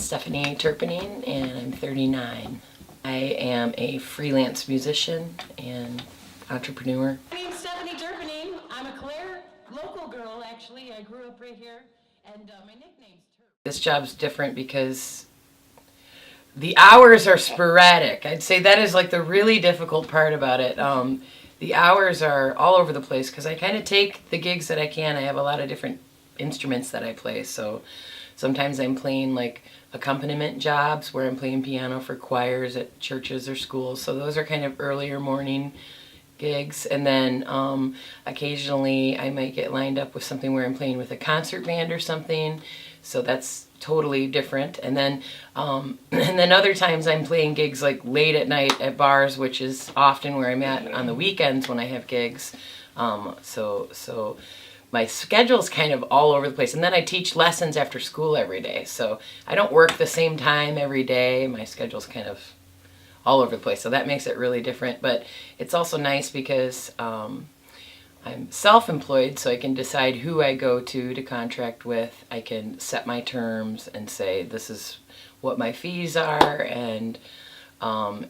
Stephanie Terpening, and I'm 39. I am a freelance musician and entrepreneur. My name's Stephanie Terpening. I'm a Clare local girl, actually. I grew up right here, and my nickname's Terp. This job's different because the hours are sporadic. I'd say that is like the really difficult part about it. The hours are all over the place because I kind of take the gigs that I can. I have a lot of different instruments that I play, so sometimes I'm playing like accompaniment jobs where I'm playing piano for choirs at churches or schools, so those are kind of earlier morning gigs. And then occasionally I might get lined up with something where I'm playing with a concert band or something, so that's totally different. And then other times I'm playing gigs like late at night at bars, which is often where I'm at on the weekends when I have gigs. So my schedule's kind of all over the place. And then I teach lessons after school every day, so I don't work the same time every day. My schedule's kind of all over the place, so that makes it really different. But it's also nice because I'm self-employed, so I can decide who I go to contract with. I can set my terms and say this is what my fees are, and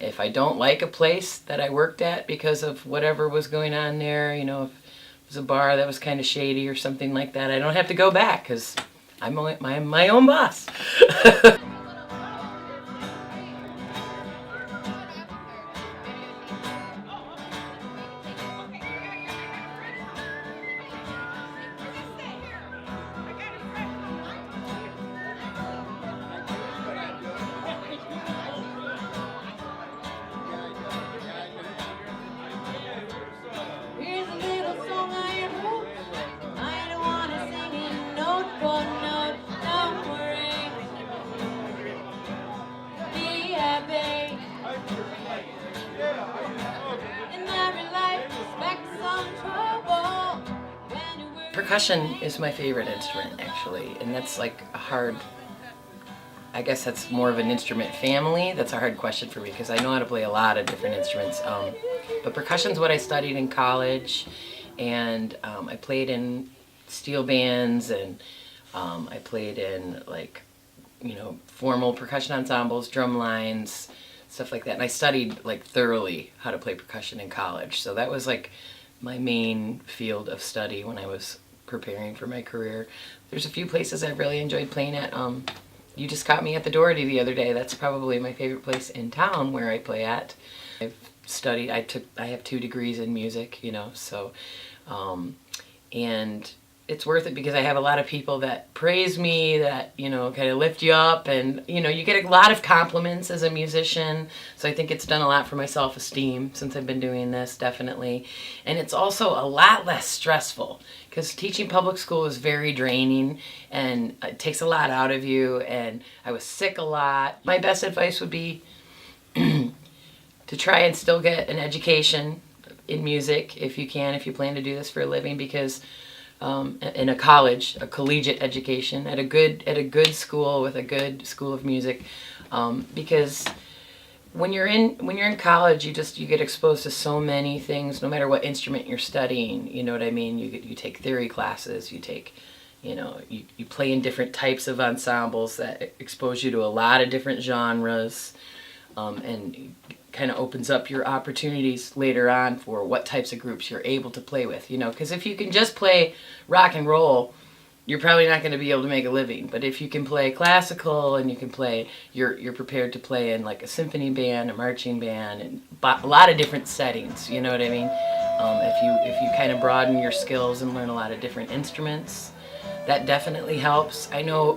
if I don't like a place that I worked at because of whatever was going on there, you know, if it was a bar that was kind of shady or something like that, I don't have to go back because I'm my own boss. Percussion is my favorite instrument, actually, and that's like a hard, I guess that's more of an instrument family. That's a hard question for me because I know how to play a lot of different instruments, but percussion's what I studied in college, and I played in steel bands, and I played in, like, you know, formal percussion ensembles, drum lines, stuff like that, and I studied like thoroughly how to play percussion in college, so that was like my main field of study when I was preparing for my career. There's a few places I've really enjoyed playing at. You just caught me at the Doherty the other day. That's probably my favorite place in town where I play at. I've studied, I have 2 degrees in music, you know, so, and it's worth it because I have a lot of people that praise me, that, you know, kind of lift you up, and, you know, you get a lot of compliments as a musician, so I think it's done a lot for my self-esteem since I've been doing this, definitely. And it's also a lot less stressful because teaching public school is very draining and it takes a lot out of you, and I was sick a lot. My best advice would be to try and still get an education in music if you can, if you plan to do this for a living, because in a college, a collegiate education at a good school with a good school of music, because when you're in college, you get exposed to so many things, no matter what instrument you're studying. You know what I mean? You take theory classes, you take, you know, you play in different types of ensembles that expose you to a lot of different genres, and kind of opens up your opportunities later on for what types of groups you're able to play with, you know, because if you can just play rock and roll, you're probably not going to be able to make a living. But if you can play classical and you can play, you're prepared to play in like a symphony band, a marching band, and a lot of different settings, you know what I mean? If you kind of broaden your skills and learn a lot of different instruments, that definitely helps. I know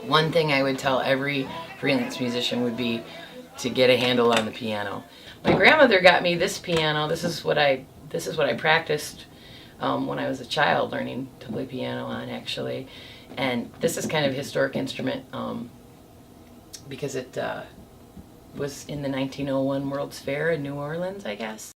one thing I would tell every freelance musician would be to get a handle on the piano. My grandmother got me this piano. This is what I practiced when I was a child, learning to play piano on, actually. And this is kind of a historic instrument because it was in the 1901 World's Fair in New Orleans, I guess.